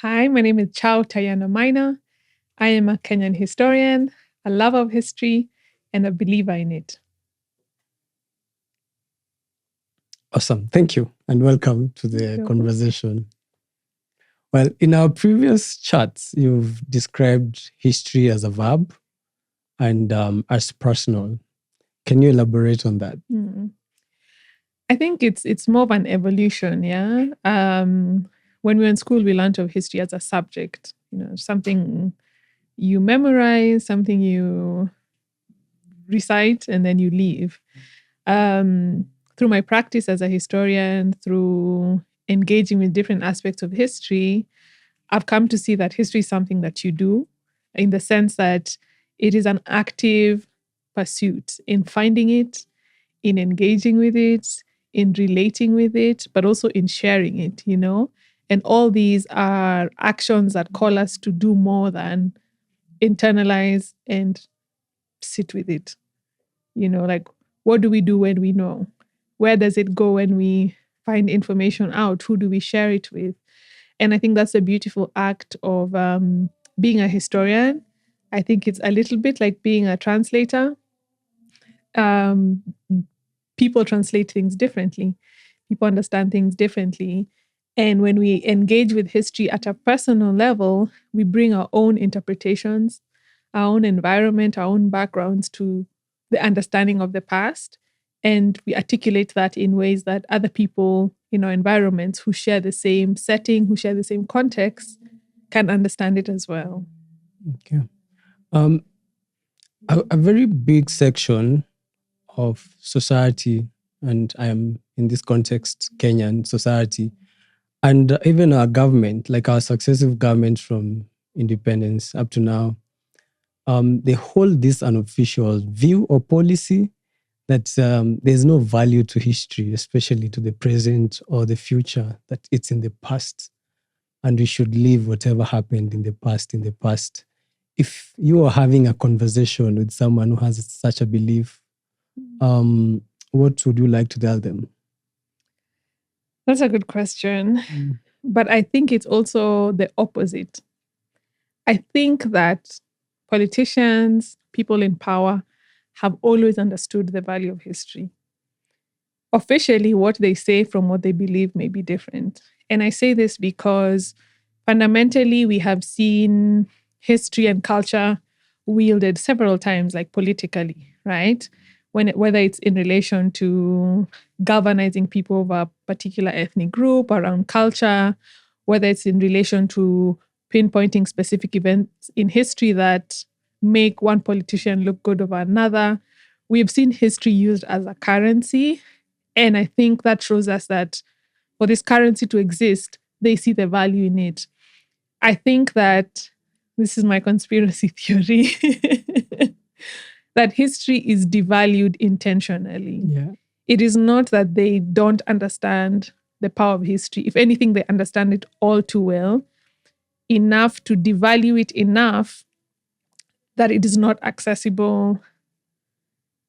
Hi, my name is Chao Tayiana Maina. I am a Kenyan historian, a lover of history, and a believer in it. Awesome. Thank you. And welcome to the conversation. Well, in our previous chats, you've described history as a verb and as personal. Can you elaborate on that? I think it's more of an evolution, yeah. When we were in school, we learned of history as a subject, something you memorize, something you recite, and then you leave. Through my practice as a historian, through engaging with different aspects of history, I've come to see that history is something that you do, in the sense that it is an active pursuit in finding it, in engaging with it, in relating with it, but also in sharing it, And all these are actions that call us to do more than internalize and sit with it. Like, what do we do when we know? Where does it go when we find information out? Who do we share it with? And I think that's a beautiful act of being a historian. I think it's a little bit like being a translator. People translate things differently. People understand things differently. And when we engage with history at a personal level, we bring our own interpretations, our own environment, our own backgrounds to the understanding of the past. And we articulate that in ways that other people in our environments who share the same setting, who share the same context, can understand it as well. Okay. A very big section of society, and I am in this context, Kenyan society, and even our government, like our successive governments from independence up to now, they hold this unofficial view or policy that there's no value to history, especially to the present or the future, that it's in the past. And we should leave whatever happened in the past in the past. If you are having a conversation with someone who has such a belief, what would you like to tell them? That's a good question. But I think it's also the opposite. I think that politicians, people in power, have always understood the value of history. Officially, what they say from what they believe may be different. And I say this because fundamentally, we have seen history and culture wielded several times, like politically, right? Whether it's in relation to galvanizing people of a particular ethnic group around culture, whether it's in relation to pinpointing specific events in history that make one politician look good over another. We've seen history used as a currency. And I think that shows us that for this currency to exist, they see the value in it. I think that this is my conspiracy theory that history is devalued intentionally. Yeah. It is not that they don't understand the power of history. If anything, they understand it all too well, enough to devalue it enough that it is not accessible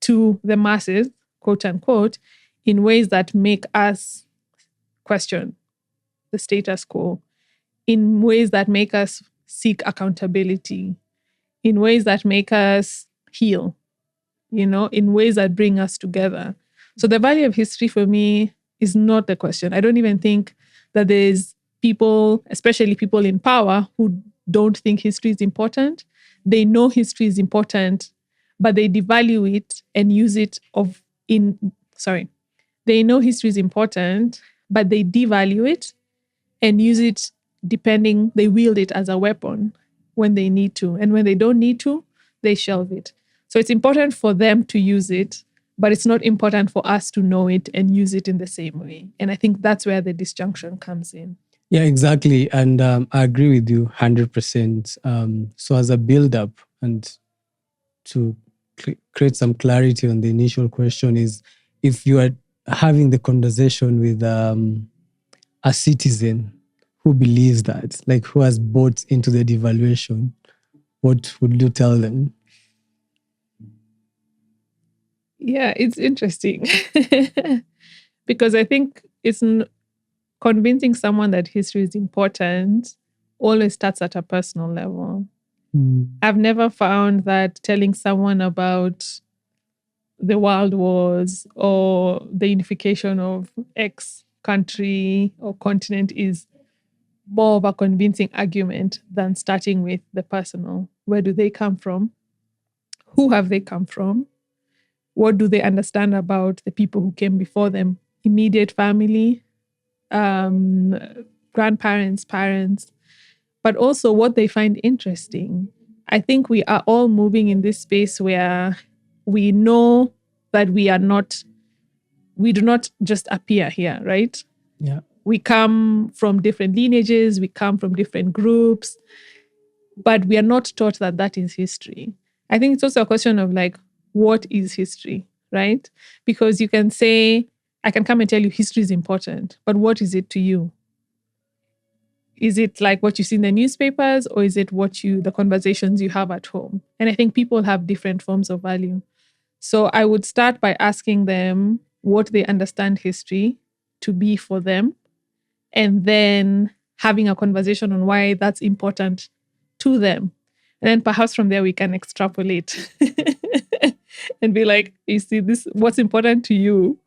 to the masses, quote unquote, in ways that make us question the status quo, in ways that make us seek accountability, in ways that make us heal, in ways that bring us together. So the value of history for me is not the question. I don't even think that there's people, especially people in power, who don't think history is important. They know history is important, but they devalue it and use it They know history is important, but they devalue it and use it they wield it as a weapon when they need to. And when they don't need to, they shelve it. So it's important for them to use it, but it's not important for us to know it and use it in the same way. And I think that's where the disjunction comes in. Yeah, exactly. And I agree with you 100%. So as a build-up and to create some clarity on the initial question is, if you are having the conversation with a citizen who believes that, like who has bought into the devaluation, what would you tell them? Yeah, it's interesting because I think it's convincing someone that history is important always starts at a personal level. Mm. I've never found that telling someone about the world wars or the unification of X country or continent is more of a convincing argument than starting with the personal. Where do they come from? Who have they come from? What do they understand about the people who came before them? Immediate family, um, grandparents, parents, but also what they find interesting. I think we are all moving in this space where we know that we do not just appear here, right? Yeah. We come from different lineages, we come from different groups, but we are not taught that that is history. I think it's also a question of like, what is history, right? Because you can say, I can come and tell you history is important, but what is it to you? Is it like what you see in the newspapers, or is it the conversations you have at home? And I think people have different forms of value. So I would start by asking them what they understand history to be for them, and then having a conversation on why that's important to them. And then perhaps from there we can extrapolate and be like, you see, this what's important to you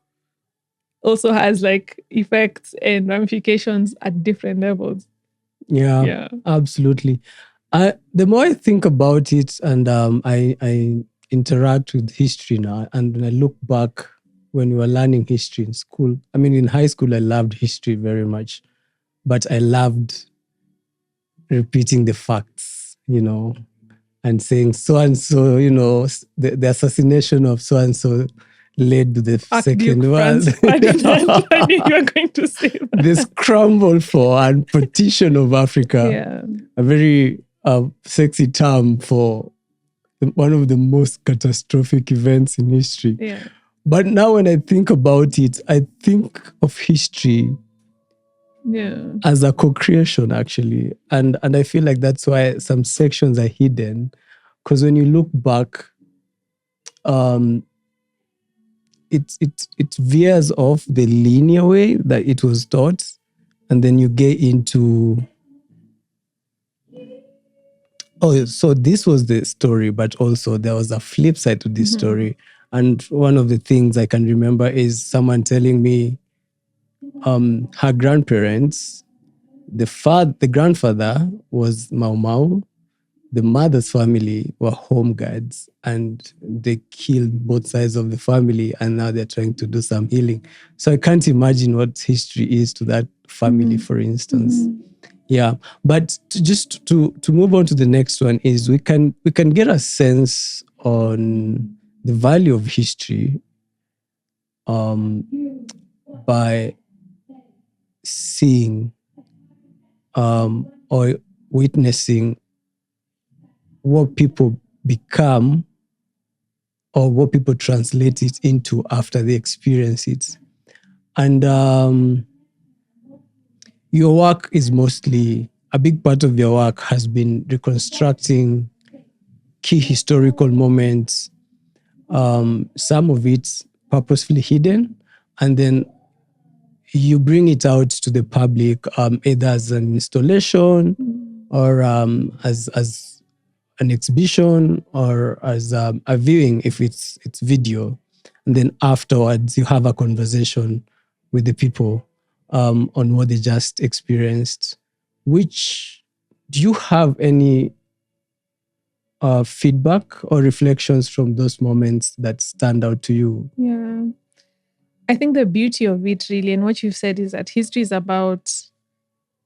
also has like effects and ramifications at different levels. Yeah, Yeah. absolutely. The more I think about it, and I interact with history now, and when I look back when we were learning history in school, I mean, in high school, I loved history very much, but I loved repeating the facts, and saying so and so, the assassination of so and so led to the Archduke Second Franz World. Ferdinand. I knew you were going to say that. The scramble for and partition of Africa. Yeah. A very sexy term for one of the most catastrophic events in history. Yeah. But now when I think about it, I think of history as a co-creation, actually. And I feel like that's why some sections are hidden. Because when you look back, it veers off the linear way that it was taught. And then you get into, oh, so this was the story, but also there was a flip side to this story. And one of the things I can remember is someone telling me her grandparents, the grandfather was Mau Mau, the mother's family were home guards, and they killed both sides of the family, and now they're trying to do some healing. So I can't imagine what history is to that family, for instance. Yeah, but to move on to the next one is we can get a sense on the value of history by seeing or witnessing what people become or what people translate it into after they experience it. And your work is mostly, a big part of your work has been reconstructing key historical moments, some of it purposefully hidden, and then you bring it out to the public, either as an installation or as an exhibition or as a viewing if it's video. And then afterwards, you have a conversation with the people on what they just experienced. Which, do you have any feedback or reflections from those moments that stand out to you? Yeah. I think the beauty of it really, and what you've said, is that history is about,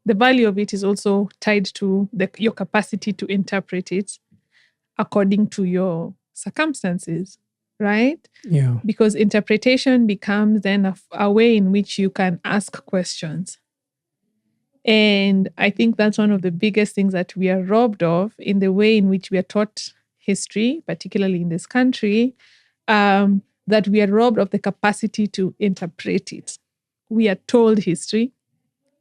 the value of it is also tied to your capacity to interpret it according to your circumstances, right? Yeah. Because interpretation becomes then a way in which you can ask questions. And I think that's one of the biggest things that we are robbed of in the way in which we are taught history, particularly in this country, that we are robbed of the capacity to interpret it. We are told history,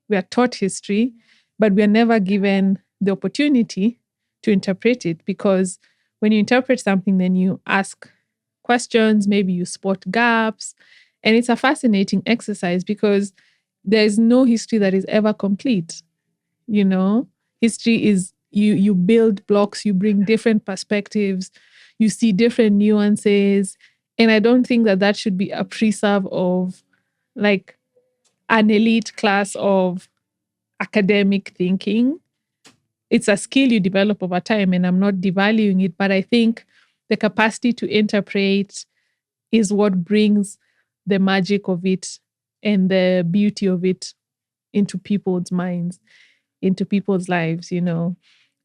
we are taught history, but we are never given the opportunity to interpret it, because when you interpret something, then you ask questions, maybe you spot gaps. And it's a fascinating exercise because there is no history that is ever complete. History is you build blocks, you bring different perspectives, you see different nuances. And I don't think that should be a preserve of like an elite class of academic thinking. It's a skill you develop over time, and I'm not devaluing it, but I think the capacity to interpret is what brings the magic of it and the beauty of it into people's minds, into people's lives, you know.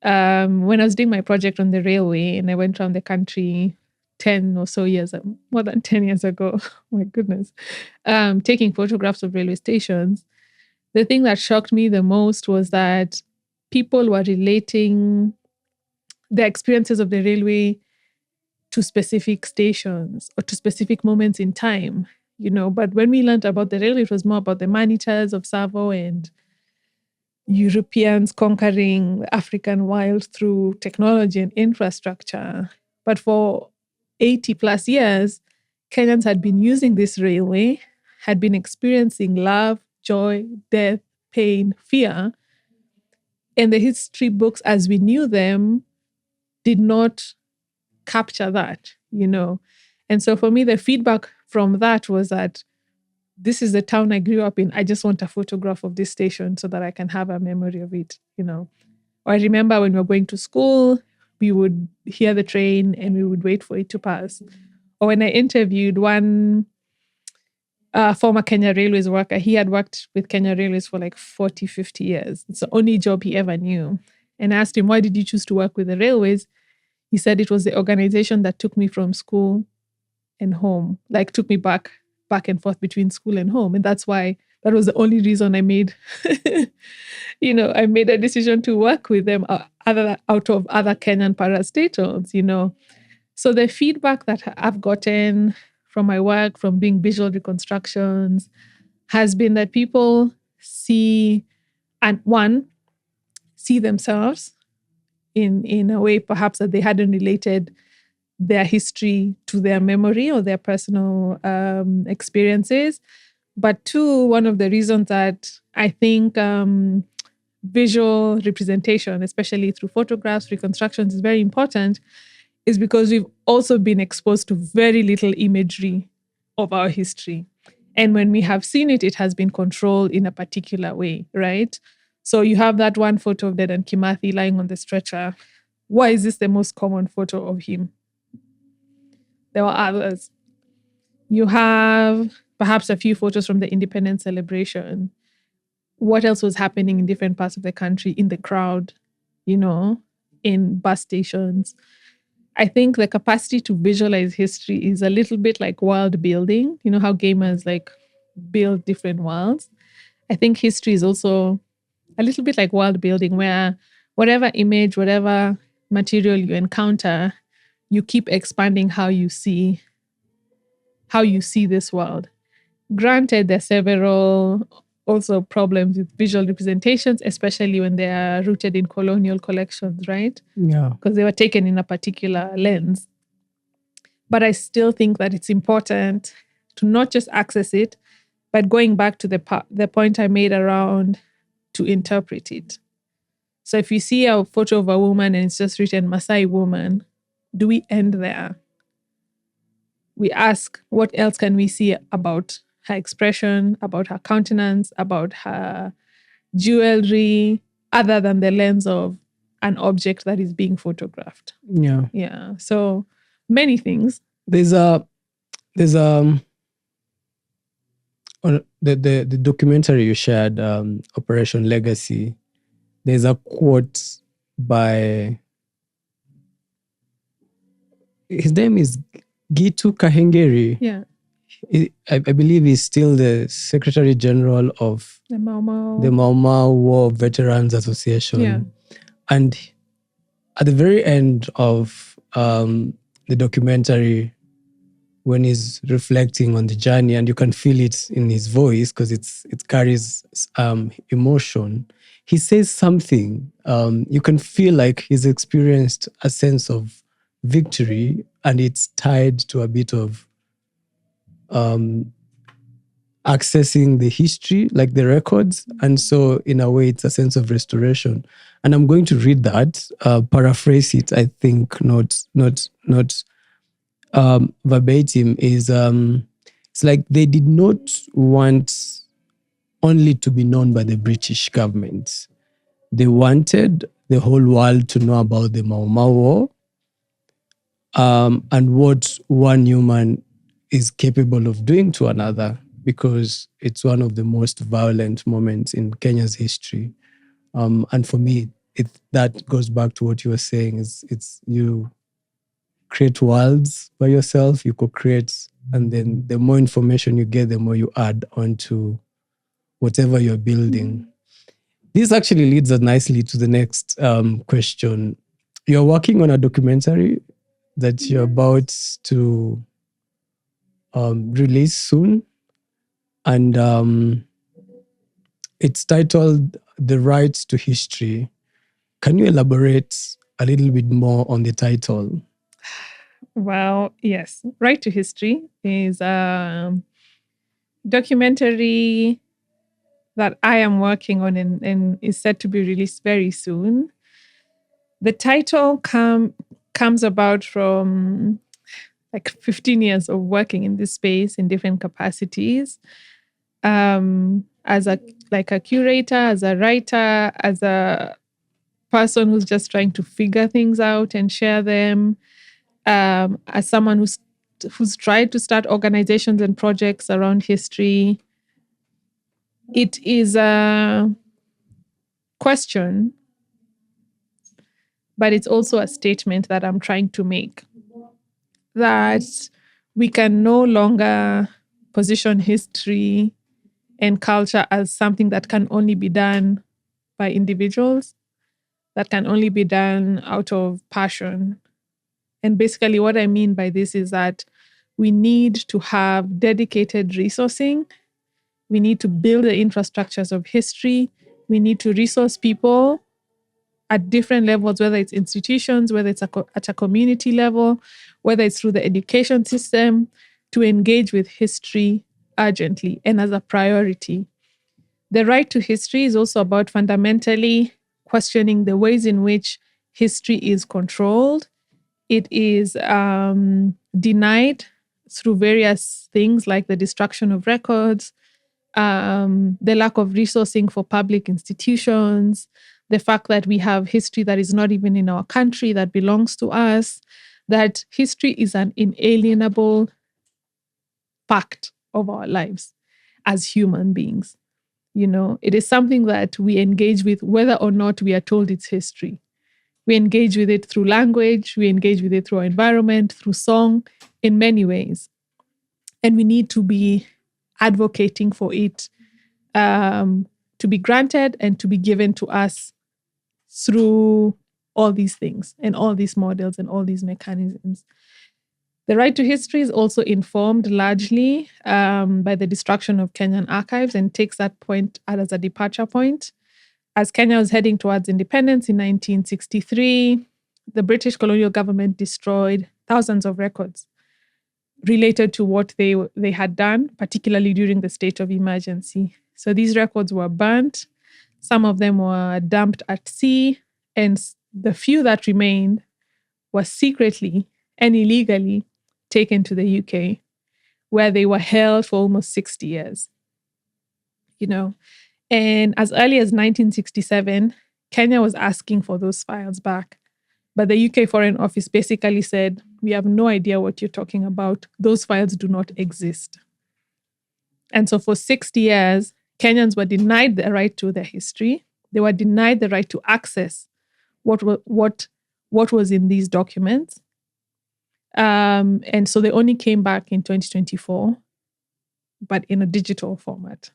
When I was doing my project on the railway and I went around the country 10 or so years, more than 10 years ago, oh my goodness, taking photographs of railway stations, the thing that shocked me the most was that people were relating the experiences of the railway to specific stations or to specific moments in time, you know. But when we learned about the railway, it was more about the man-eaters of Savo and Europeans conquering the African wild through technology and infrastructure. But for 80 plus years, Kenyans had been using this railway, had been experiencing love, joy, death, pain, fear. And the history books as we knew them did not capture that, you know. And so for me, the feedback from that was that this is the town I grew up in. I just want a photograph of this station so that I can have a memory of it, you know. Or I remember when we were going to school, we would hear the train and we would wait for it to pass. Or when I interviewed one former Kenya Railways worker, he had worked with Kenya Railways for like 40, 50 years. It's the only job he ever knew. And I asked him, why did you choose to work with the railways? He said it was the organization that took me from school and home, like took me back and forth between school and home. And that's why that was the only reason I made, I made a decision to work with them out of other Kenyan parastatals, you know. So the feedback that I've gotten from my work, from doing visual reconstructions, has been that people see themselves in a way perhaps that they hadn't related their history to their memory or their personal experiences. But two, one of the reasons that I think visual representation, especially through photographs, reconstructions, is very important, is because we've also been exposed to very little imagery of our history. And when we have seen it, it has been controlled in a particular way, right? So you have that one photo of Dedan Kimathi lying on the stretcher. Why is this the most common photo of him? There were others. You have perhaps a few photos from the independence celebration. What else was happening in different parts of the country, in the crowd, you know, in bus stations? I think the capacity to visualize history is a little bit like world building. You know how gamers like build different worlds? I think history is also a little bit like world building, where whatever image, whatever material you encounter, you keep expanding how you see this world. Granted, there are several also problems with visual representations, especially when they are rooted in colonial collections, right? Yeah. Because they were taken in a particular lens. But I still think that it's important to not just access it, but going back to the point I made around to interpret it. So if you see a photo of a woman and it's just written Maasai woman, do we end there? We ask, what else can we see about her expression, about her countenance, about her jewelry, other than the lens of an object that is being photographed? Yeah. Yeah. So many things. There's on the documentary you shared, Operation Legacy. There's a quote by, his name is Gitu Kahengeri. Yeah. I believe he's still the Secretary General of The Mau Mau. the Mau Mau War Veterans Association. Yeah. And at the very end of the documentary, when he's reflecting on the journey, and you can feel it in his voice because it carries emotion, he says something. You can feel like he's experienced a sense of victory, and it's tied to a bit of accessing the history, like the records. And so in a way, it's a sense of restoration. And I'm going to read that, paraphrase it, I think, not verbatim, is it's like they did not want only to be known by the British government. They wanted the whole world to know about the Mau Mau War, and what one human is capable of doing to another, because it's one of the most violent moments in Kenya's history. And for me, that goes back to what you were saying: it's you create worlds by yourself, you co-create, and then the more information you get, the more you add onto whatever you're building. This actually leads us nicely to the next question. You're working on a documentary that you're about to release soon, and it's titled "The Right to History." Can you elaborate a little bit more on the title? Well, yes. Right to History is a documentary that I am working on and is set to be released very soon. The title comes about from like 15 years of working in this space in different capacities. As a curator, as a writer, as a person who's just trying to figure things out and share them, as someone who's tried to start organizations and projects around history. It is a question, but it's also a statement that I'm trying to make, that we can no longer position history and culture as something that can only be done by individuals, that can only be done out of passion. And basically, what I mean by this is that we need to have dedicated resourcing. We need to build the infrastructures of history. We need to resource people at different levels, whether it's institutions, whether it's at a community level, whether it's through the education system, to engage with history urgently and as a priority. The right to history is also about fundamentally questioning the ways in which history is controlled. It is denied through various things like the destruction of records, the lack of resourcing for public institutions, the fact that we have history that is not even in our country, that belongs to us, that history is an inalienable fact of our lives as human beings. You know, it is something that we engage with whether or not we are told it's history. We engage with it through language, we engage with it through our environment, through song, in many ways. And we need to be advocating for it to be granted and to be given to us through all these things and all these models and all these mechanisms. The right to history is also informed largely by the destruction of Kenyan archives and takes that point as a departure point. As Kenya was heading towards independence in 1963, the British colonial government destroyed thousands of records related to what they had done, particularly during the state of emergency. So these records were burnt, some of them were dumped at sea, and the few that remained were secretly and illegally taken to the UK, where they were held for almost 60 years. You know, and as early as 1967, Kenya was asking for those files back. But the UK Foreign Office basically said, we have no idea what you're talking about. Those files do not exist. And so for 60 years, Kenyans were denied the right to their history. They were denied the right to access what was in these documents. And so they only came back in 2024, but in a digital format.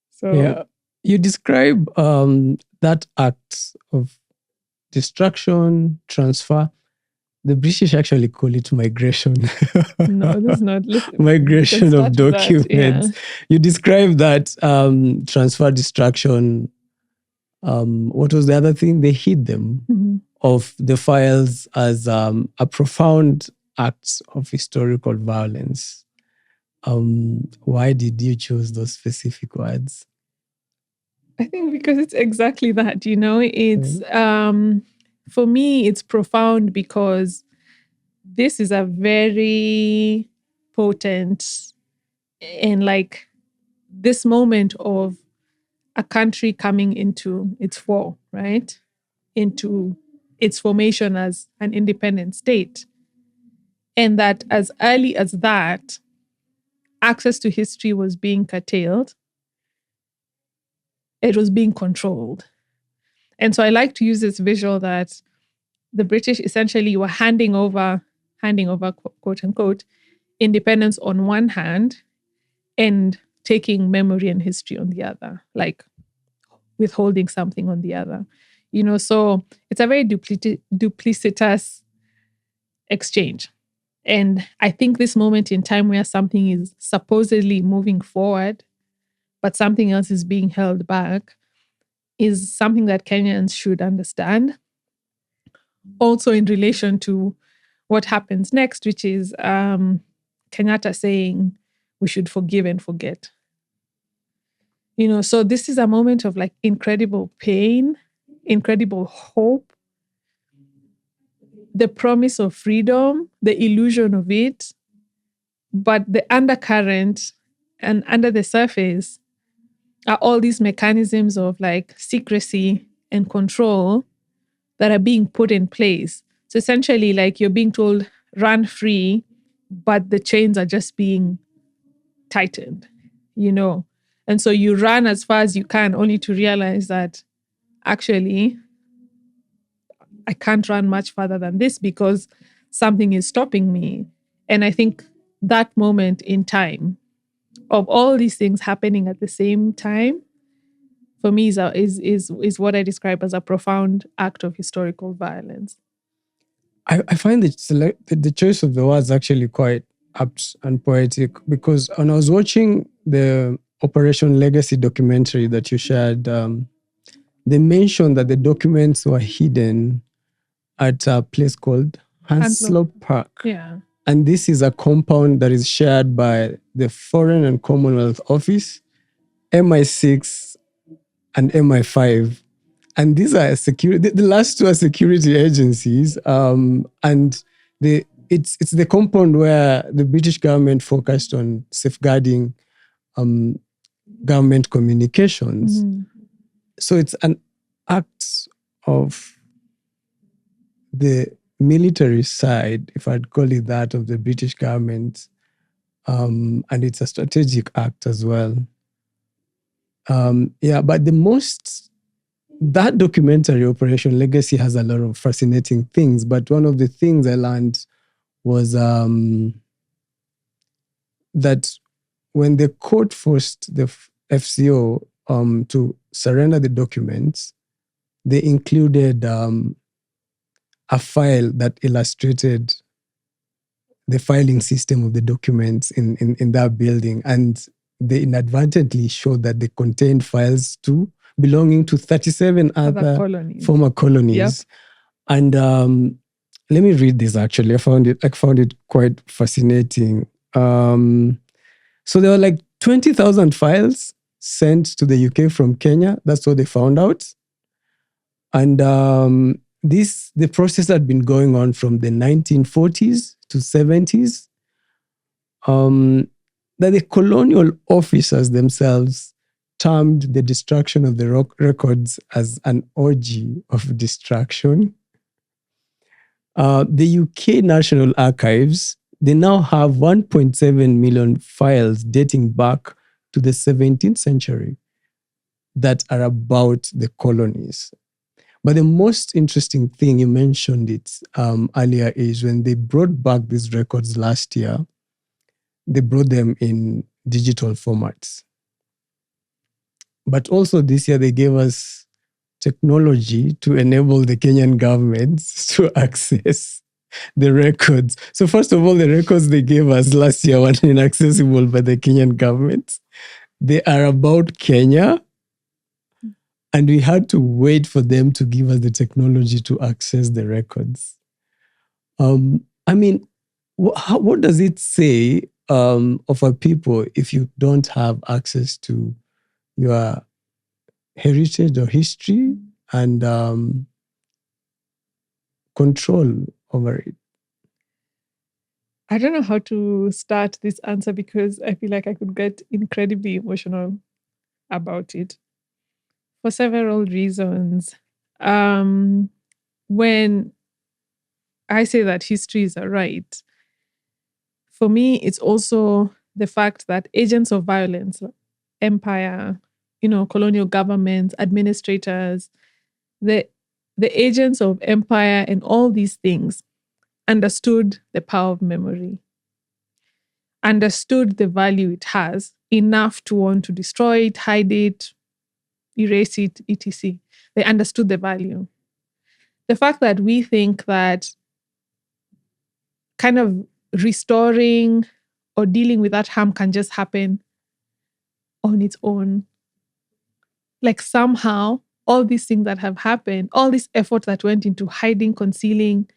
So Yeah, you describe that act of destruction, transfer. The British actually call it migration. no, this is not. Listen, Migration of documents. Yeah. You describe that transfer, destruction. What was the other thing? They hid them of the files as a profound act of historical violence. Why did you choose those specific words? I think because it's exactly that, it's for me it's profound because this is a very potent and like this moment of a country coming into its fall, right? Into its formation as an independent state. And that as early as that, access to history was being curtailed, it was being controlled. And so I like to use this visual that the British essentially were handing over, quote unquote, independence on one hand and taking memory and history on the other, like withholding something on the other. So it's a very duplicitous exchange. And I think this moment in time where something is supposedly moving forward, but something else is being held back, is something that Kenyans should understand. Also, in relation to what happens next, which is Kenyatta saying we should forgive and forget. So this is a moment of like incredible pain, incredible hope, the promise of freedom, the illusion of it, but the undercurrent and under the surface are all these mechanisms of like secrecy and control that are being put in place. So essentially, like you're being told, run free, but the chains are just being tightened, you know? And so you run as far as you can, only to realize that actually, I can't run much further than this because something is stopping me. And I think that moment in time of all these things happening at the same time, for me, is what I describe as a profound act of historical violence. I find the choice of the words actually quite apt and poetic because when I was watching the Operation Legacy documentary that you shared, they mentioned that the documents were hidden at a place called Hanslope Park. Yeah. And this is a compound that is shared by the Foreign and Commonwealth Office, MI6, and MI5. And these are security. The last two are security agencies, and it's the compound where the British government focused on safeguarding government communications. Mm-hmm. So it's an act of the military side, if I'd call it that, of the British government, and it's a strategic act as well. But that documentary, Operation Legacy, has a lot of fascinating things. But one of the things I learned was that when the court forced the FCO to surrender the documents, they included a file that illustrated the filing system of the documents in that building. And they inadvertently showed that they contained files too belonging to 37 other former colonies. Yep. And let me read this actually. I found it quite fascinating. So there were like 20,000 files sent to the UK from Kenya. That's what they found out. And the process had been going on from the 1940s to 70s. That the colonial officers themselves termed the destruction of the records as an orgy of destruction. The UK National Archives, they now have 1.7 million files dating back to the 17th century that are about the colonies. But the most interesting thing, you mentioned it earlier, is when they brought back these records last year, they brought them in digital formats. But also this year, they gave us technology to enable the Kenyan government to access the records. So first of all, the records they gave us last year were inaccessible by the Kenyan government. They are about Kenya. And we had to wait for them to give us the technology to access the records. I mean, what does it say of a people if you don't have access to your heritage or history and control over it? I don't know how to start this answer because I feel like I could get incredibly emotional about it for several reasons. When I say that history is a right, for me, it's also the fact that agents of violence, empire, colonial governments, administrators, the the agents of empire and all these things understood the power of memory, understood the value it has enough to want to destroy it, hide it, erase it, etc. They understood the value. The fact that we think that kind of restoring or dealing with that harm can just happen on its own. Like somehow, all these things that have happened, all this effort that went into hiding, concealing,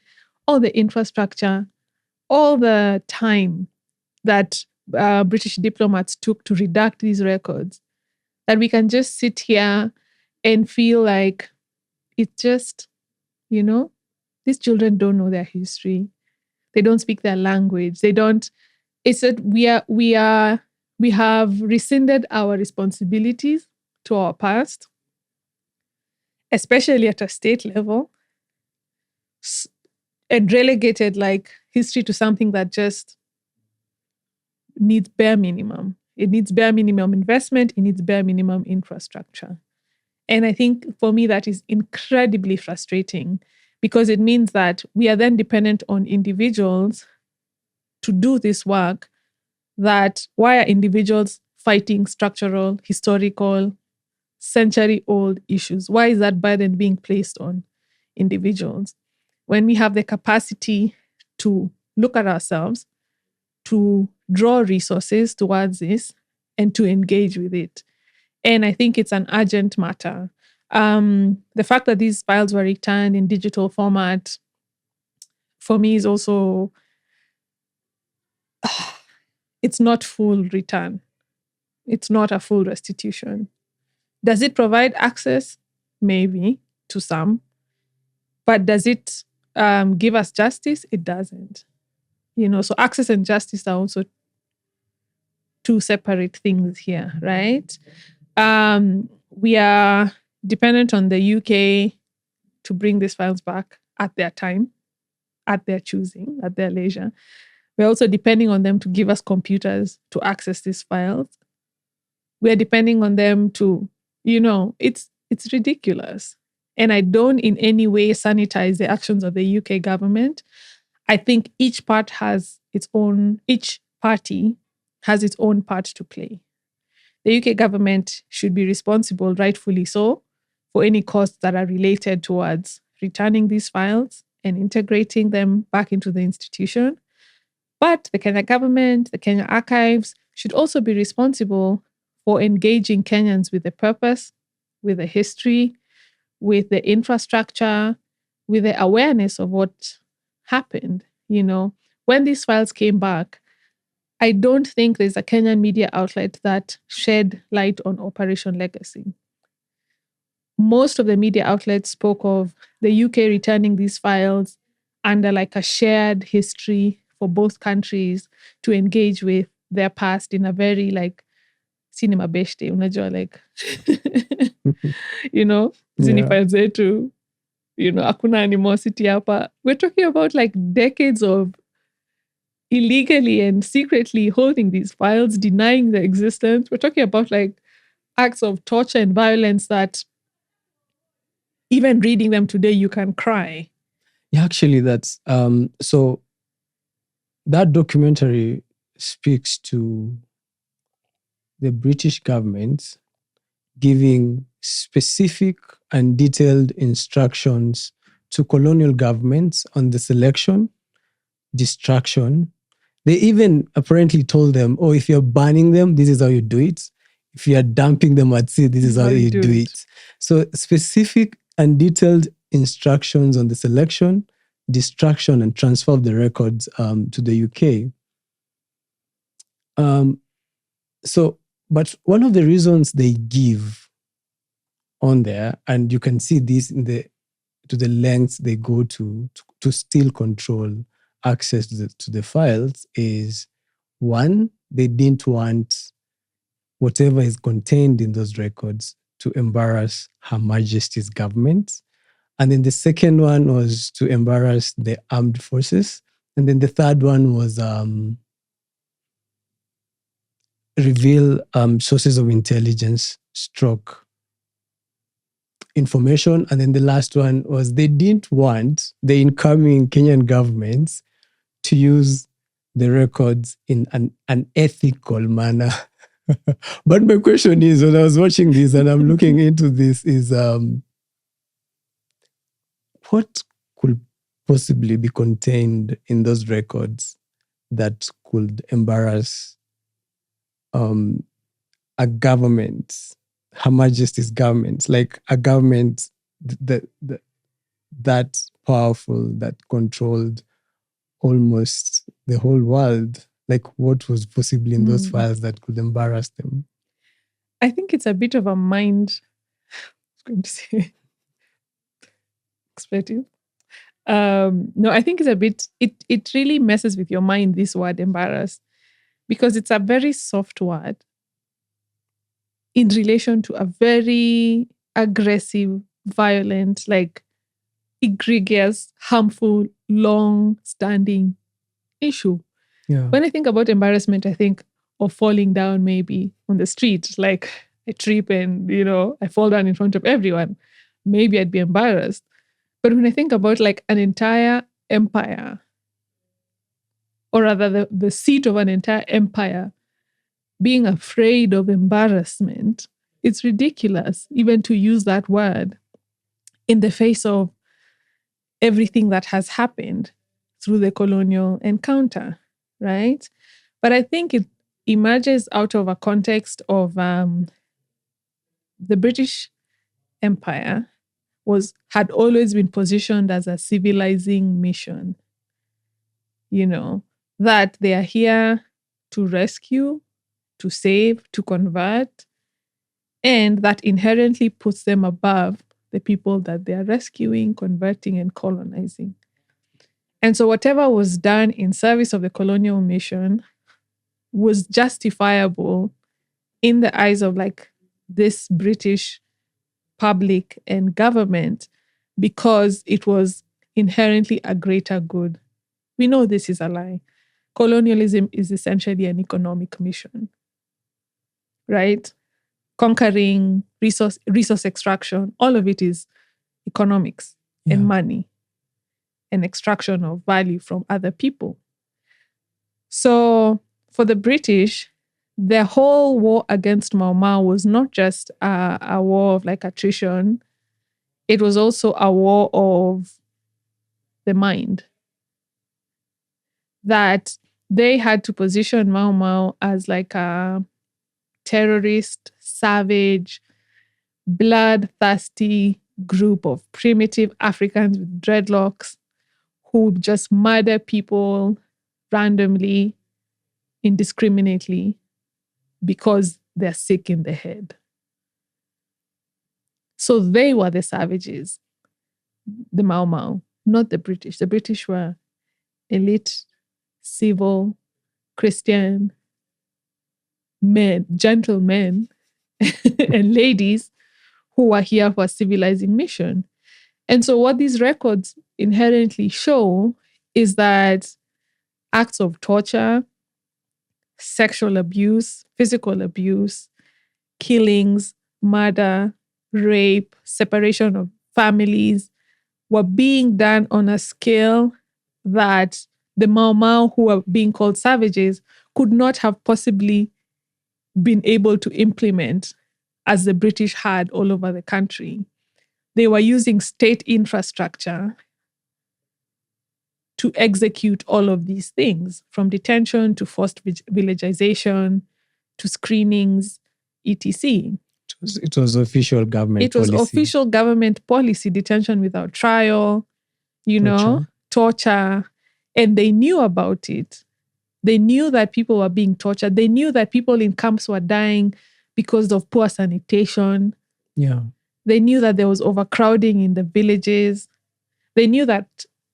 all the infrastructure, all the time that British diplomats took to redact these records, that we can just sit here and feel like it's just, these children don't know their history. They don't speak their language. They don't. It's that we have rescinded our responsibilities to our past, especially at a state level, and relegated like history to something that just needs bare minimum. It needs bare minimum investment. It needs bare minimum infrastructure. And I think for me, that is incredibly frustrating because it means that we are then dependent on individuals to do this work. That why are individuals fighting structural, historical, century-old issues? Why is that burden being placed on individuals when we have the capacity to look at ourselves, to draw resources towards this, and to engage with it? And I think it's an urgent matter. The fact that these files were returned in digital format for me is also, it's not full return. It's not a full restitution. Does it provide access? Maybe to some. But does it give us justice? It doesn't. So access and justice are also two separate things here, right? We are dependent on the UK to bring these files back at their time, at their choosing, at their leisure. We're also depending on them to give us computers to access these files. We're depending on them to, it's ridiculous. And I don't in any way sanitize the actions of the UK government. I think each party has its own part to play. The UK government should be responsible, rightfully so, for any costs that are related towards returning these files and integrating them back into the institution. But the Kenya government, the Kenya archives should also be responsible for engaging Kenyans with the purpose, with the history, with the infrastructure, with the awareness of what happened. When these files came back, I don't think there's a Kenyan media outlet that shed light on Operation Legacy. Most of the media outlets spoke of the UK returning these files under like a shared history for both countries to engage with their past in a very like cinema beshte, unajua like, zini files zetu, hakuna animosity hapa. We're talking about like decades of illegally and secretly holding these files, denying their existence. We're talking about like acts of torture and violence that even reading them today, you can cry. Yeah, actually, that's so that documentary speaks to the British government giving specific and detailed instructions to colonial governments on the selection, destruction. They even apparently told them, oh, if you're banning them, this is how you do it. If you're dumping them at sea, this is how you do it. So specific and detailed instructions on the selection, destruction, and transfer of the records to the UK. So, but one of the reasons they give on there, and you can see this in the lengths they go to still control access to the files, is one, they didn't want whatever is contained in those records to embarrass Her Majesty's government. And then the second one was to embarrass the armed forces. And then the third one was reveal sources of intelligence stroke information. And then the last one was they didn't want the incoming Kenyan governments to use the records in an ethical manner. But my question is, when I was watching this and I'm looking into this, is what could possibly be contained in those records that could embarrass a government, Her Majesty's government, like a government that powerful, that controlled almost the whole world? Like, what was possibly in those files that could embarrass them? I think it's a bit of a mind, I was going to say, expletive. No, I think it's a bit, it really messes with your mind, this word embarrass, because it's a very soft word in relation to a very aggressive, violent, like egregious, harmful, long-standing issue. Yeah. When I think about embarrassment, I think of falling down maybe on the street, like I trip and, I fall down in front of everyone. Maybe I'd be embarrassed. But when I think about like an entire empire, or rather the seat of an entire empire, being afraid of embarrassment, it's ridiculous even to use that word in the face of everything that has happened through the colonial encounter, right? But I think it emerges out of a context of the British Empire had always been positioned as a civilizing mission, that they are here to rescue, to save, to convert, and that inherently puts them above the people that they are rescuing, converting, and colonizing. And so whatever was done in service of the colonial mission was justifiable in the eyes of like this British public and government because it was inherently a greater good. We know this is a lie. Colonialism is essentially an economic mission, right? Conquering, resource extraction, all of it is economics and money and extraction of value from other people. So for the British, their whole war against Mau Mau was not just a war of like attrition. It was also a war of the mind. That they had to position Mau Mau as like a terrorist, savage, bloodthirsty group of primitive Africans with dreadlocks who would just murder people randomly, indiscriminately, because they're sick in the head. So they were the savages, the Mau Mau, not the British. The British were elite, civil, Christian men, gentlemen, and ladies who were here for a civilizing mission. And so what these records inherently show is that acts of torture, sexual abuse, physical abuse, killings, murder, rape, separation of families were being done on a scale that the Mau Mau, who were being called savages, could not have possibly been able to implement as the British had all over the country. They were using state infrastructure to execute all of these things, from detention to forced villagization to screenings, etc. It was official government policy. It was official government policy, detention without trial, torture. And they knew about it. They knew that people were being tortured. They knew that people in camps were dying because of poor sanitation. Yeah. They knew that there was overcrowding in the villages. They knew that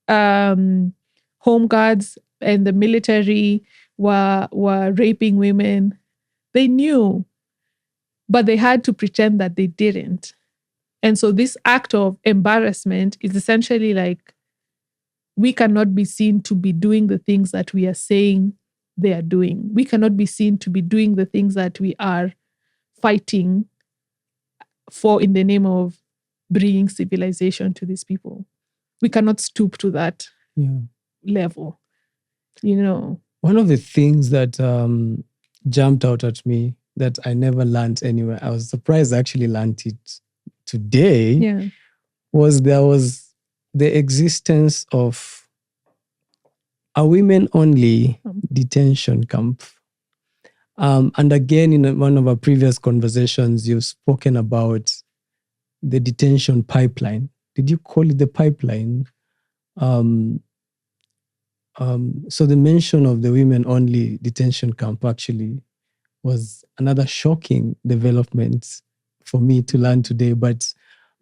home guards and the military were raping women. They knew, but they had to pretend that they didn't. And so this act of embarrassment is essentially like, we cannot be seen to be doing the things that we are saying they are doing. We cannot be seen to be doing the things that we are fighting for in the name of bringing civilization to these people. We cannot stoop to that level, One of the things that jumped out at me that I never learned anywhere, I was surprised I actually learned it today, was there was the existence of a women-only detention camp. And again, in one of our previous conversations, you've spoken about the detention pipeline. Did you call it the pipeline? So the mention of the women-only detention camp actually was another shocking development for me to learn today. But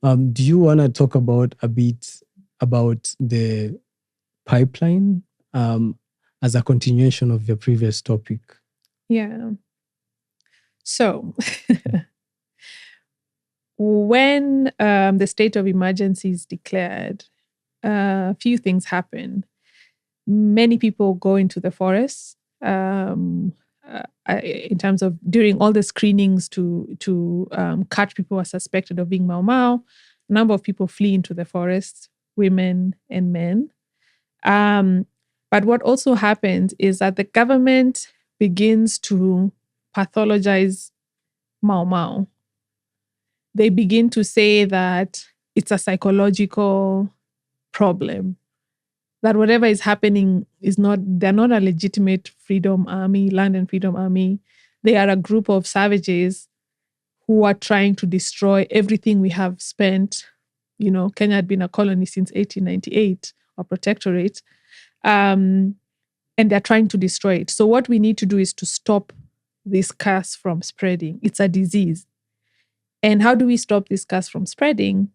do you want to talk a bit about the pipeline as a continuation of your previous topic? Yeah. So when the state of emergency is declared, a few things happen. Many people go into the forests in terms of during all the screenings to catch people who are suspected of being Mau Mau. A number of people flee into the forests, women and men. But what also happens is that the government begins to pathologize Mau Mau. They begin to say that it's a psychological problem, that whatever is happening they're not a legitimate freedom army, land and freedom army. They are a group of savages who are trying to destroy everything we have spent. Kenya had been a colony since 1898, or protectorate. And they're trying to destroy it. So what we need to do is to stop this curse from spreading. It's a disease. And how do we stop this curse from spreading?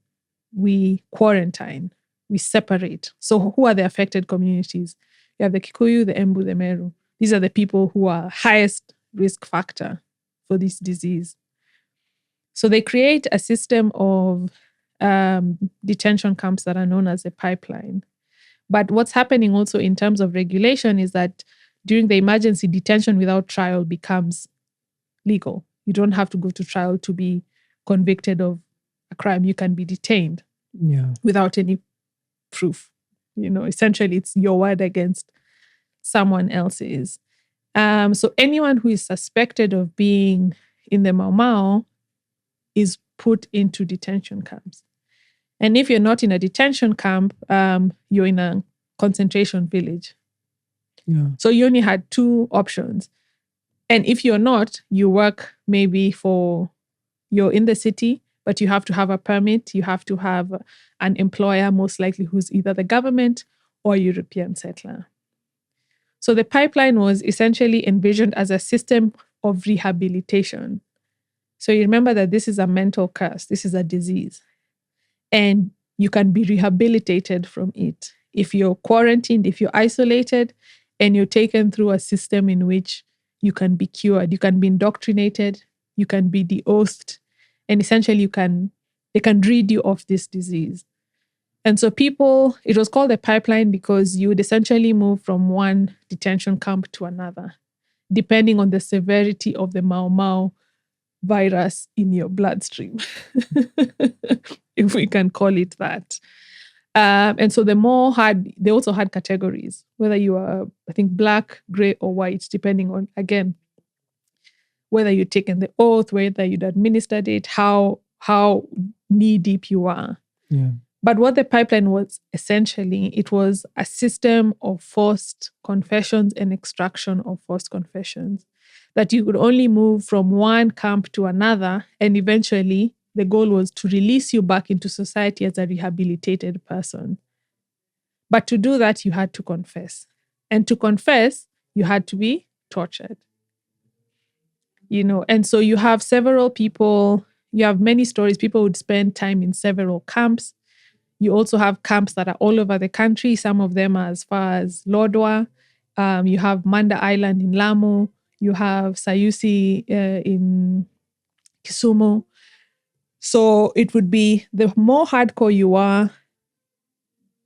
We quarantine, we separate. So who are the affected communities? You have the Kikuyu, the Embu, the Meru. These are the people who are highest risk factor for this disease. So they create a system of detention camps that are known as a pipeline. But what's happening also in terms of regulation is that during the emergency, detention without trial becomes legal. You don't have to go to trial to be convicted of a crime. You can be detained without any proof. Essentially, it's your word against someone else's. So anyone who is suspected of being in the Mau Mau is put into detention camps. And if you're not in a detention camp, you're in a concentration village. Yeah. So you only had two options. And if you're not, you work maybe you're in the city, but you have to have a permit. You have to have an employer, most likely who's either the government or a European settler. So the pipeline was essentially envisioned as a system of rehabilitation. So you remember that this is a mental curse. This is a disease. And you can be rehabilitated from it. If you're quarantined, if you're isolated, and you're taken through a system in which you can be cured, you can be indoctrinated, you can be de-oathed, and essentially they can rid you of this disease. And so it was called a pipeline because you would essentially move from one detention camp to another, depending on the severity of the Mau Mau virus in your bloodstream, if we can call it that. And so they also had categories, whether you are, I think, black, gray, or white, depending on, again, whether you'd taken the oath, whether you'd administered it, how knee deep you are. Yeah. But what the pipeline was essentially, it was a system of forced confessions and extraction of forced confessions, that you could only move from one camp to another. And eventually the goal was to release you back into society as a rehabilitated person. But to do that, you had to confess. And to confess, you had to be tortured. And so you have several people, you have many stories. People would spend time in several camps. You also have camps that are all over the country. Some of them are as far as Lodwar. You have Manda Island in Lamu. You have Sayusi in Kisumu. So it would be the more hardcore you are,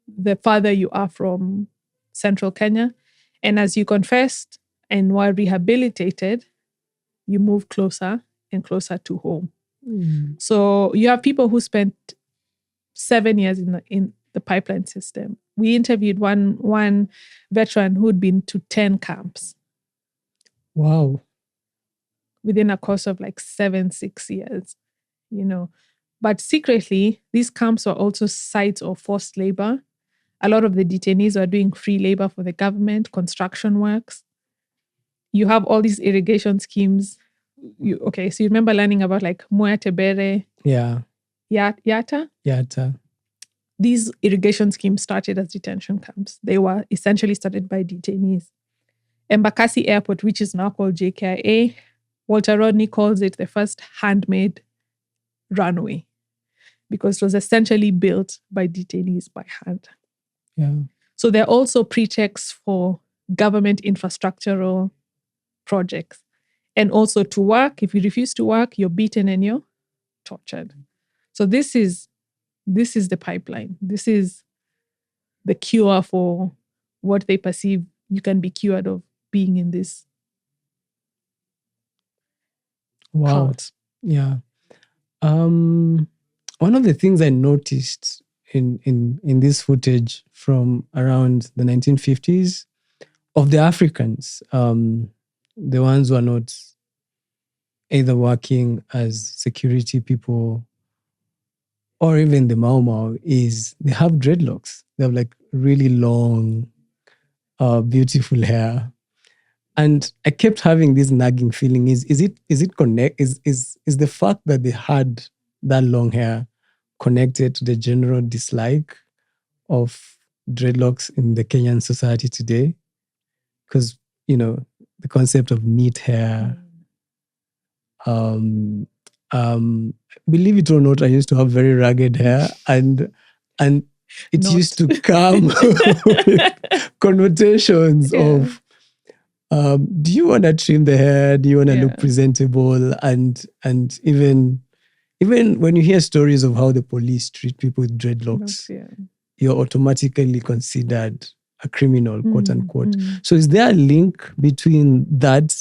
the farther you are from central Kenya. And as you confessed and were rehabilitated, you move closer and closer to home. So you have people who spent 7 years in the pipeline system. We interviewed one veteran who'd been to 10 camps. Wow. Within a course of like 6 years, But secretly, these camps were also sites of forced labor. A lot of the detainees were doing free labor for the government, construction works. You have all these irrigation schemes. So you remember learning about like Moya Tebere, Yeah. Yata? Yata. These irrigation schemes started as detention camps. They were essentially started by detainees. Embakasi Airport, which is now called JKIA, Walter Rodney calls it the first handmade runway because it was essentially built by detainees by hand. Yeah. So there are also pretexts for government infrastructural projects. And also to work, if you refuse to work, you're beaten and you're tortured. So this is the pipeline. This is the cure for what they perceive you can be cured of being in this cult. Yeah. One of the things I noticed in this footage from around the 1950s of the Africans, the ones who are not either working as security people or even the Mau Mau, is they have dreadlocks. They have like really long, beautiful hair. And I kept having this nagging feeling: is the fact that they had that long hair connected to the general dislike of dreadlocks in the Kenyan society today? Because the concept of neat hair. Believe it or not, I used to have very ragged hair, and it used to come with connotations of do you want to trim the hair? Do you want to look presentable? And even when you hear stories of how the police treat people with dreadlocks, you're automatically considered a criminal, quote unquote. So is there a link between that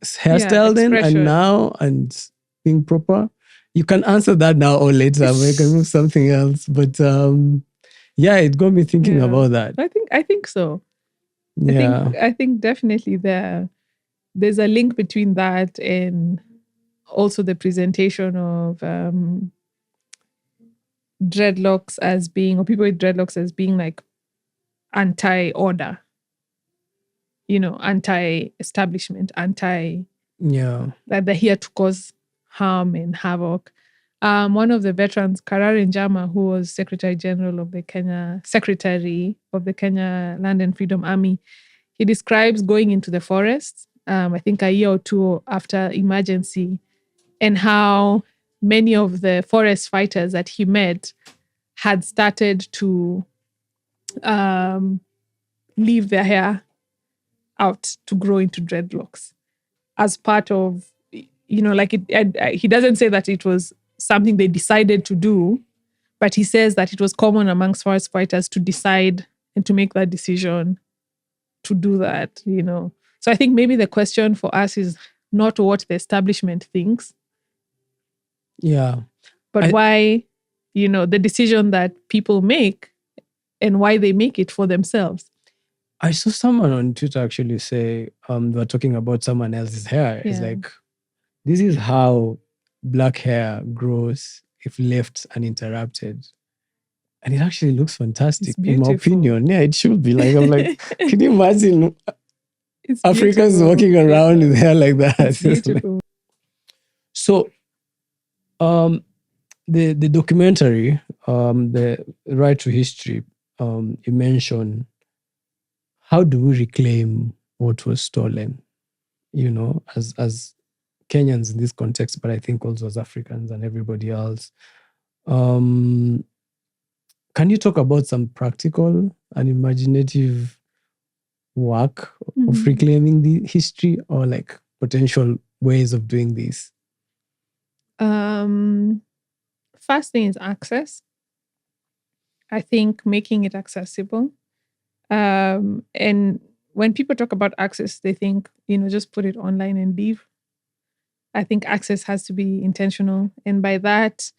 hairstyle then and now and being proper? You can answer that now or later. We can move something else. But it got me thinking about that. I think so. Yeah. I think definitely there's a link between that and also the presentation of dreadlocks as being, or people with dreadlocks as being like anti-order, anti-establishment, that they're here to cause harm and havoc. One of the veterans, Karare Njama, who was Secretary of the Kenya Land and Freedom Army, he describes going into the forest, I think a year or two after emergency, and how many of the forest fighters that he met had started to leave their hair out to grow into dreadlocks as part of, he doesn't say that it was something they decided to do, but he says that it was common amongst forest fighters to decide and to make that decision to do that, So I think maybe the question for us is not what the establishment thinks. Yeah. But why, the decision that people make and why they make it for themselves. I saw someone on Twitter actually say, they were talking about someone else's hair. It's like, this is how black hair grows if left uninterrupted. And it actually looks fantastic, in my opinion. Yeah, it should be. Like, I'm like, can you imagine Africans walking around with hair like that? It's beautiful. So, the documentary the right to history, you mentioned, how do we reclaim what was stolen? As Kenyans in this context, but I think also as Africans and everybody else. Can you talk about some practical and imaginative work of reclaiming the history, or like potential ways of doing this? First thing is access. I think making it accessible. And when people talk about access, they think, just put it online and leave. I think access has to be intentional. And by that,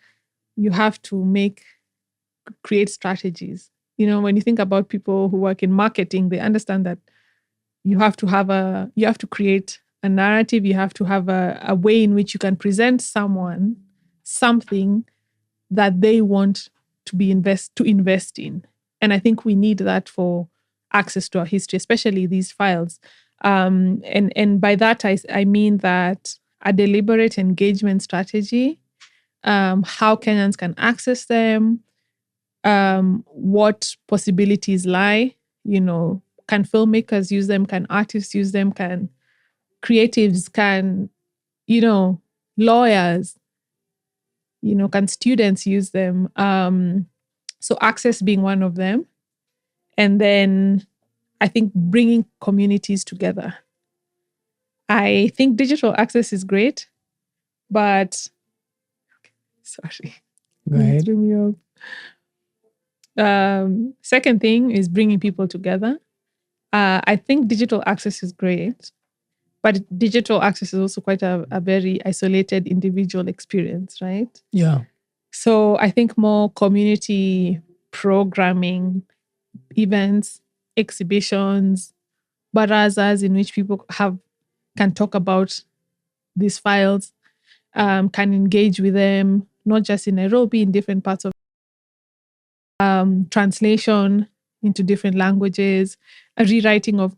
you have to create strategies. When you think about people who work in marketing, they understand that you have to create a narrative. You have to have a way in which you can present someone something that they want to invest in. And I think we need that for access to our history, especially these files. And by that, I mean that a deliberate engagement strategy, how Kenyans can access them, what possibilities lie, can filmmakers use them, can artists use them, can creatives, can, lawyers, can students use them? So access being one of them. And then I think bringing communities together. I think digital access is great, but sorry, Go ahead. threw me off. Second thing is bringing people together. I think digital access is great, but digital access is also quite a very isolated individual experience, right? Yeah. So I think more community programming, events, exhibitions, barazas in which people can talk about these files, can engage with them, not just in Nairobi, in different parts of translation into different languages, a rewriting of,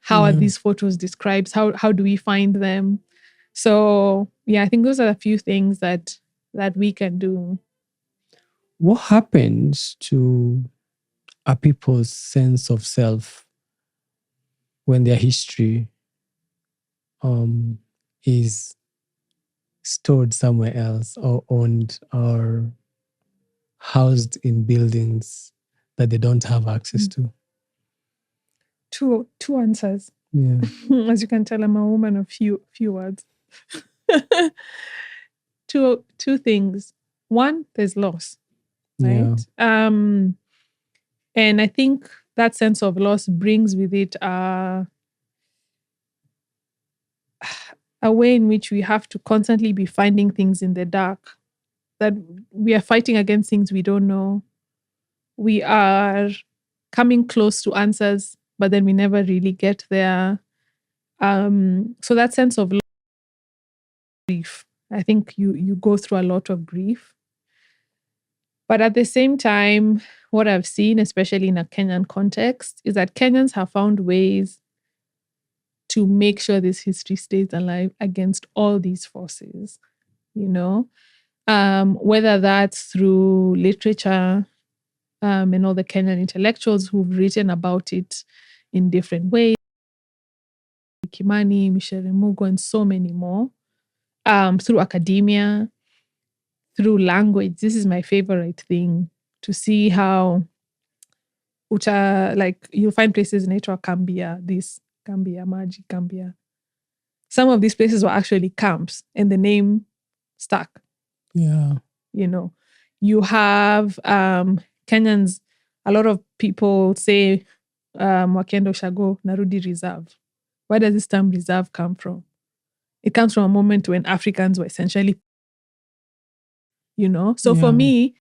how are these photos described? How do we find them? So I think those are a few things that we can do. What happens to a people's sense of self when their history is stored somewhere else, or owned, or housed in buildings that they don't have access to? Two answers. Yeah. As you can tell, I'm a woman of few words. Two things. One, there's loss, right? Yeah. And I think that sense of loss brings with it a way in which we have to constantly be finding things in the dark, that we are fighting against things we don't know. We are coming close to answers, but then we never really get there. So that sense of grief, I think you go through a lot of grief. But at the same time, what I've seen, especially in a Kenyan context, is that Kenyans have found ways to make sure this history stays alive against all these forces, whether that's through literature, and all the Kenyan intellectuals who've written about it in different ways, Kimani, Michelle Mugo, and so many more, through academia, through language. This is my favorite thing, to see how you'll find places in Nature Kambia, Maji, Kambia. Some of these places were actually camps and the name stuck. Yeah. You have Kenyans, a lot of people say Wakendo Shago, Narudi Reserve. Where does this term reserve come from? It comes from a moment when Africans were essentially, So for me,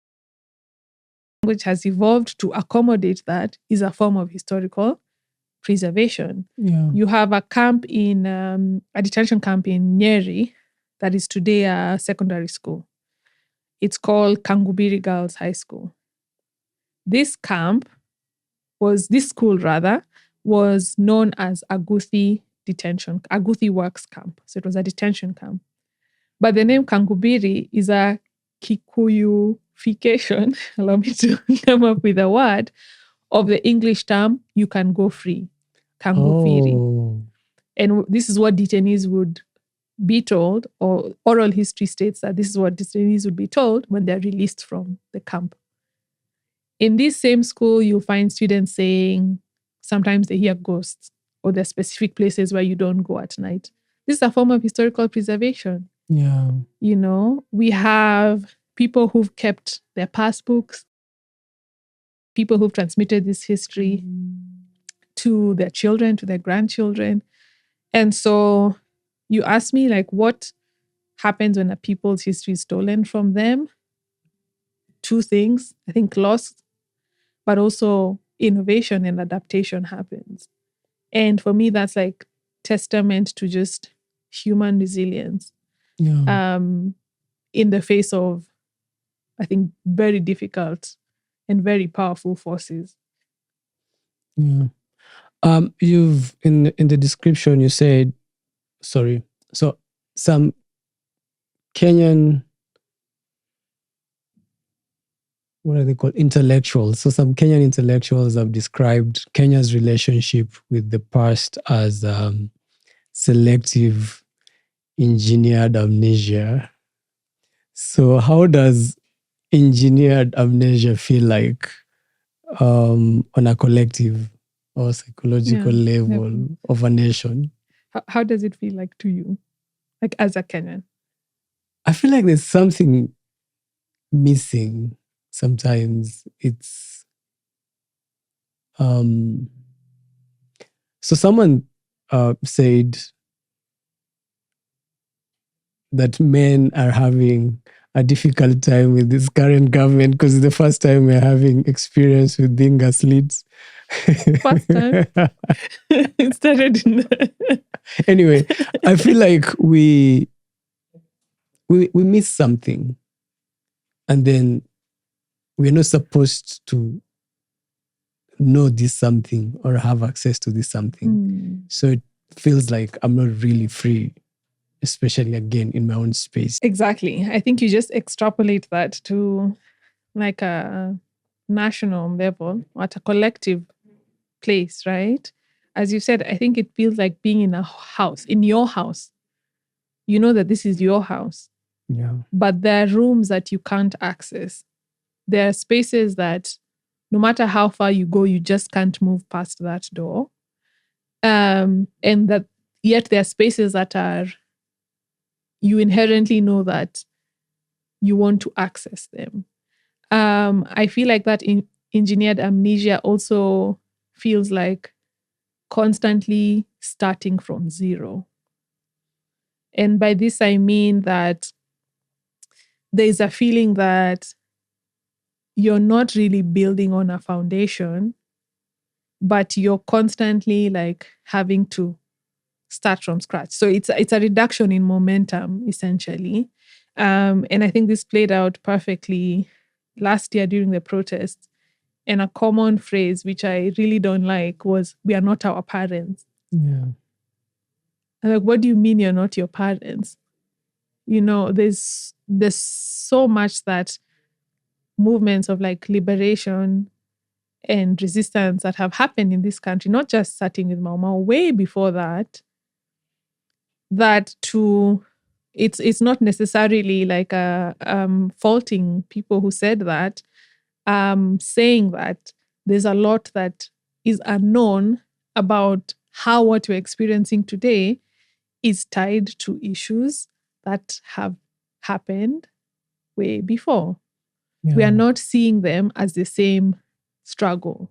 language has evolved to accommodate that, is a form of historical preservation. Yeah. You have a camp a detention camp in Nyeri that is today a secondary school. It's called Kangubiri Girls High School. This school was known as Aguthi Works Camp. So it was a detention camp. But the name Kangubiri is a Kikuyufication, allow me to come up with a word, of the English term, you can go free, can go free. Oh, And this is what detainees would be told, or oral history states that this is what detainees would be told when they're released from the camp. In this same school, you'll find students saying sometimes they hear ghosts, or there are specific places where you don't go at night. This is a form of historical preservation. yeah. You know, we have people who've kept their passbooks, people who've transmitted this history to their children, to their grandchildren. And so you ask me, like, what happens when a people's history is stolen from them? Two things, I think, loss, but also innovation and adaptation happens. And for me, that's like testament to just human resilience Yeah. in the face of, I think, very difficult and very powerful forces. Yeah. You've in the description you said, sorry. So some Kenyan, what are they called? Intellectuals. So some Kenyan intellectuals have described Kenya's relationship with the past as selective engineered amnesia. So how does engineered amnesia feel like on a collective or psychological level of a nation? How does it feel like to you, like as a Kenyan? I feel like there's something missing. Sometimes it's so someone said that men are having a difficult time with this current government because it's the first time we're having experience with being gaslit. First time it started in the Anyway, I feel like we miss something, and then we're not supposed to know this something or have access to this something. So it feels like I'm not really free, especially again in my own space. Exactly. I think you just extrapolate that to like a national level or at a collective place, right? As you said, I think it feels like being in a house, in your house. You know that this is your house, Yeah. but there are rooms that you can't access. There are spaces that no matter how far you go, you just can't move past that door. And that yet there are spaces that are, you inherently know that you want to access them. I feel like that engineered amnesia also feels like constantly starting from zero. And by this, I mean that there's a feeling that you're not really building on a foundation, but you're constantly like having to start from scratch. So it's a reduction in momentum, essentially. And I think this played out perfectly last year during the protests. And a common phrase, which I really don't like, was, "We are not our parents." Yeah. I'm like, what do you mean you're not your parents? You know, there's so much that movements of like liberation and resistance that have happened in this country, not just starting with Mau Mau, way before that, that to it's not necessarily like a faulting people who said that, saying that there's a lot that is unknown about how what we're experiencing today is tied to issues that have happened way before. Yeah. We are not seeing them as the same struggle.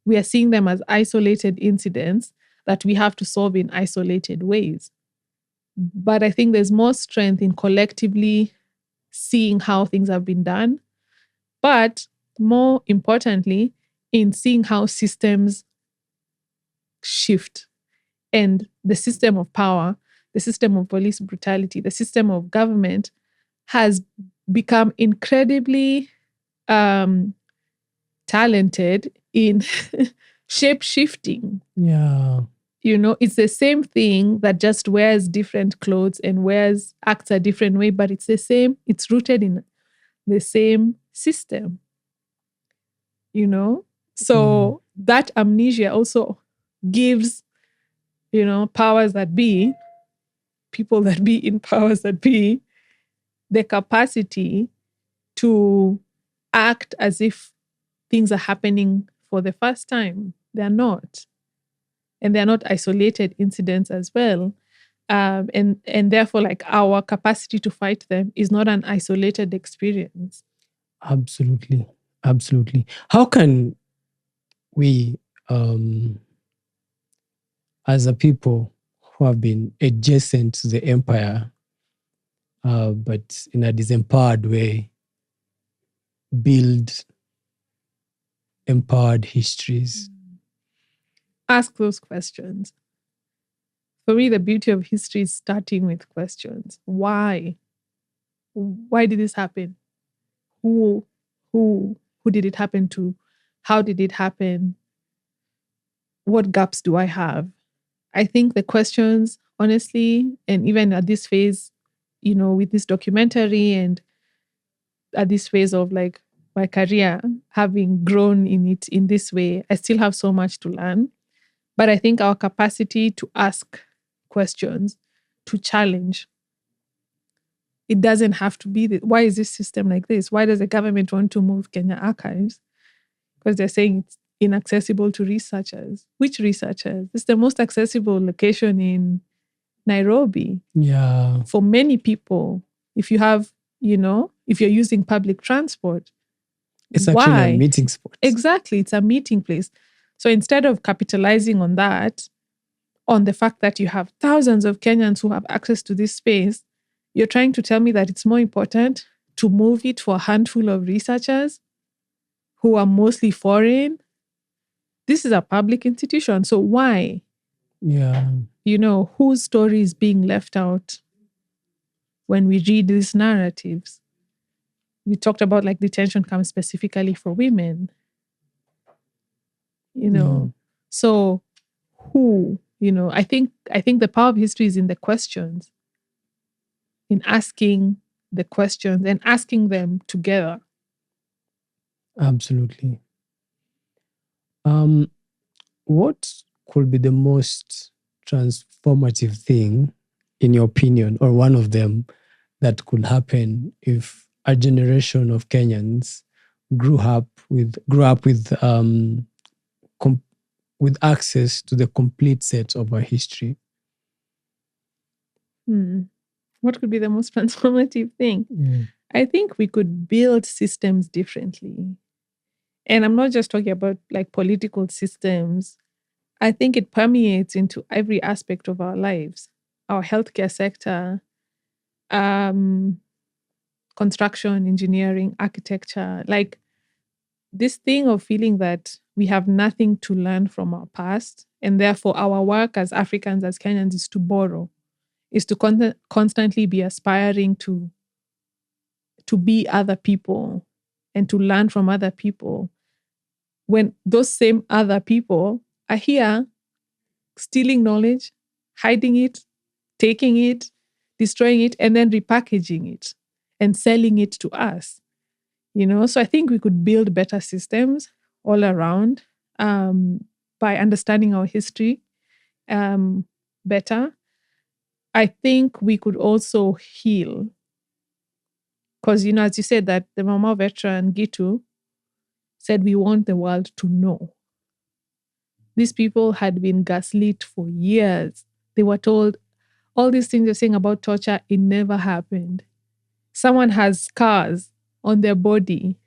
We are seeing them as isolated incidents that we have to solve in isolated ways. But I think there's more strength in collectively seeing how things have been done, but more importantly, in seeing how systems shift and the system of power, the system of police brutality, the system of government has become incredibly talented in shape shifting. Yeah. It's the same thing that just wears different clothes and acts a different way, but it's the same, it's rooted in the same system, So that amnesia also gives, powers that be, people that be in powers that be, the capacity to act as if things are happening for the first time. They're not. And they're not isolated incidents as well. And therefore, like, our capacity to fight them is not an isolated experience. Absolutely. Absolutely. How can we, as a people who have been adjacent to the empire, but in a disempowered way, build empowered histories? Ask those questions. For me, the beauty of history is starting with questions. Why? Why did this happen? Who did it happen to? How did it happen? What gaps do I have? I think the questions, honestly, and even at this phase, with this documentary and at this phase of like my career, having grown in it in this way, I still have so much to learn. But I think our capacity to ask questions, to challenge, it doesn't have to be why is this system like this? Why does the government want to move Kenya archives? Because they're saying it's inaccessible to researchers. Which researchers? It's the most accessible location in Nairobi. Yeah. For many people, if you have, if you're using public transport, it's actually a meeting spot. Exactly. It's a meeting place. So instead of capitalizing on that, on the fact that you have thousands of Kenyans who have access to this space, you're trying to tell me that it's more important to move it for a handful of researchers who are mostly foreign. This is a public institution. So why? Yeah. Whose story is being left out when we read these narratives? We talked about like detention camps specifically for women. So who? I think the power of history is in the questions, in asking the questions and asking them together. Absolutely. What could be the most transformative thing, in your opinion, or one of them, that could happen if a generation of Kenyans grew up with with access to the complete set of our history? What could be the most transformative thing? I think we could build systems differently. And I'm not just talking about like political systems. I think it permeates into every aspect of our lives, our healthcare sector, construction, engineering, architecture. Like this thing of feeling that we have nothing to learn from our past. And therefore, our work as Africans, as Kenyans, is to borrow, is to constantly be aspiring to be other people and to learn from other people. When those same other people are here stealing knowledge, hiding it, taking it, destroying it, and then repackaging it and selling it to us. So I think we could build better systems all around by understanding our history better. I think we could also heal. Because, as you said, that the Mama veteran, Gitu, said, we want the world to know. These people had been gaslit for years. They were told all these things you're saying about torture, it never happened. Someone has scars on their body,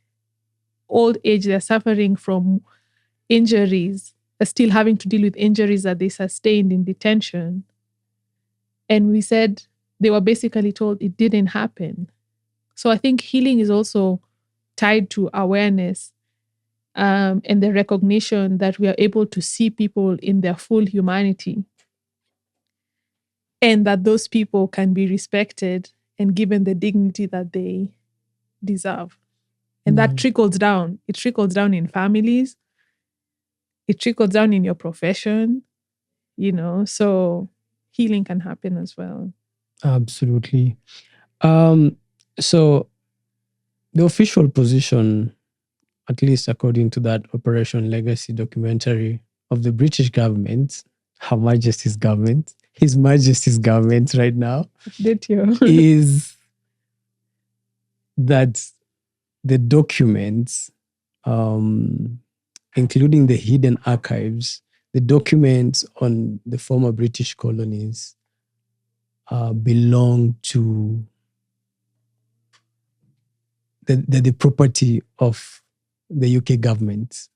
old age, they're suffering from injuries, they're still having to deal with injuries that they sustained in detention. And we said, they were basically told it didn't happen. So I think healing is also tied to awareness and the recognition that we are able to see people in their full humanity and that those people can be respected and given the dignity that they deserve. And that trickles down. It trickles down in families. It trickles down in your profession. so healing can happen as well. Absolutely. So the official position, at least according to that Operation Legacy documentary of the British government, Her Majesty's government, His Majesty's government right now, Did you? is that the documents, including the hidden archives, the documents on the former British colonies, belong to the property of the UK government.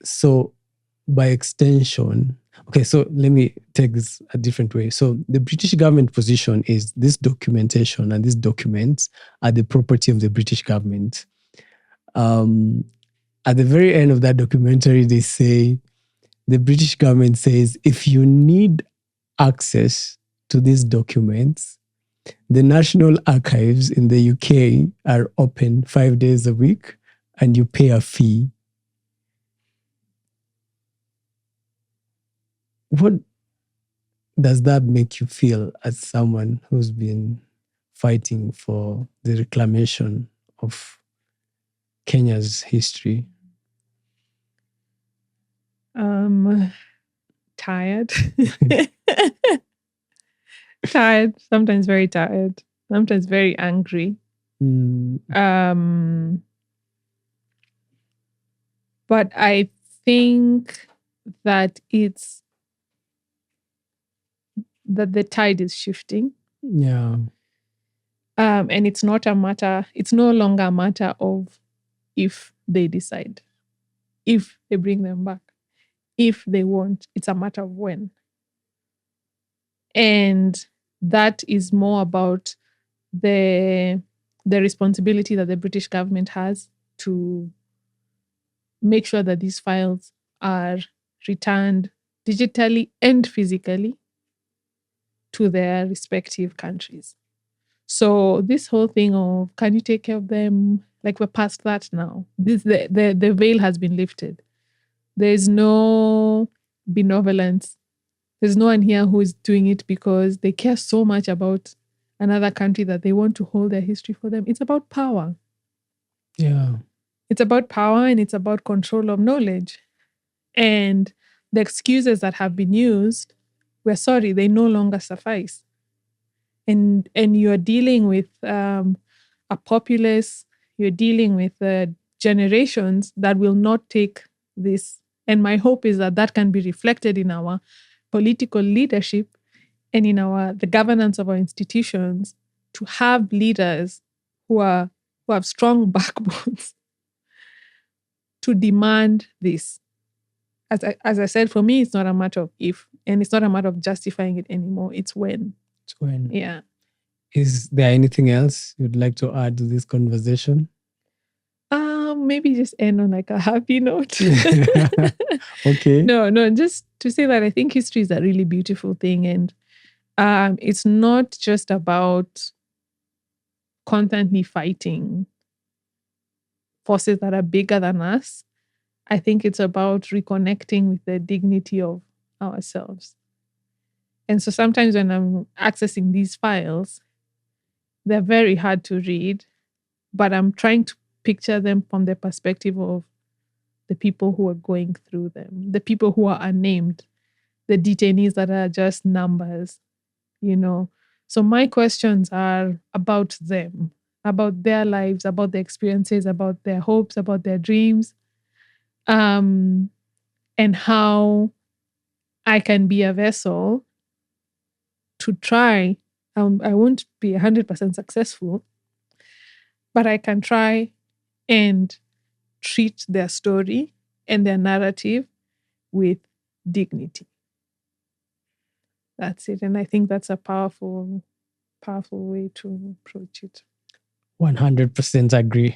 So by extension, okay, so let me take this a different way. So the British government position is this documentation and these documents are the property of the British government. At the very end of that documentary, they say, the British government says, if you need access to these documents, the National Archives in the UK are open 5 days a week and you pay a fee. What does that make you feel as someone who's been fighting for the reclamation of Kenya's history? Tired. Tired, sometimes very tired, sometimes very angry. But I think that it's that the tide is shifting. Yeah. And it's no longer a matter of if they decide, if they bring them back, if they won't, it's a matter of when. And that is more about the responsibility that the British government has to make sure that these files are returned digitally and physically to their respective countries. So this whole thing of can you take care of them? Like we're past that now. The veil has been lifted. There's no benevolence. There's no one here who is doing it because they care so much about another country that they want to hold their history for them. It's about power. Yeah. It's about power and it's about control of knowledge. And the excuses that have been used, we're sorry, they no longer suffice. And you're dealing with a populace, you're dealing with generations that will not take this. And my hope is that that can be reflected in our political leadership and in the governance of our institutions, to have leaders who have strong backbones to demand this. As I said, for me, it's not a matter of if, and it's not a matter of justifying it anymore. It's when. It's when. Yeah. Is there anything else you'd like to add to this conversation? Maybe just end on like a happy note. Okay. No, just to say that I think history is a really beautiful thing, and it's not just about constantly fighting forces that are bigger than us. I think it's about reconnecting with the dignity of ourselves. And so sometimes when I'm accessing these files, they're very hard to read, but I'm trying to picture them from the perspective of the people who are going through them, the people who are unnamed, the detainees that are just numbers, So my questions are about them, about their lives, about their experiences, about their hopes, about their dreams, and how I can be a vessel to try. I won't be 100% successful, but I can try and treat their story and their narrative with dignity. That's it. And I think that's a powerful way to approach it. 100% agree.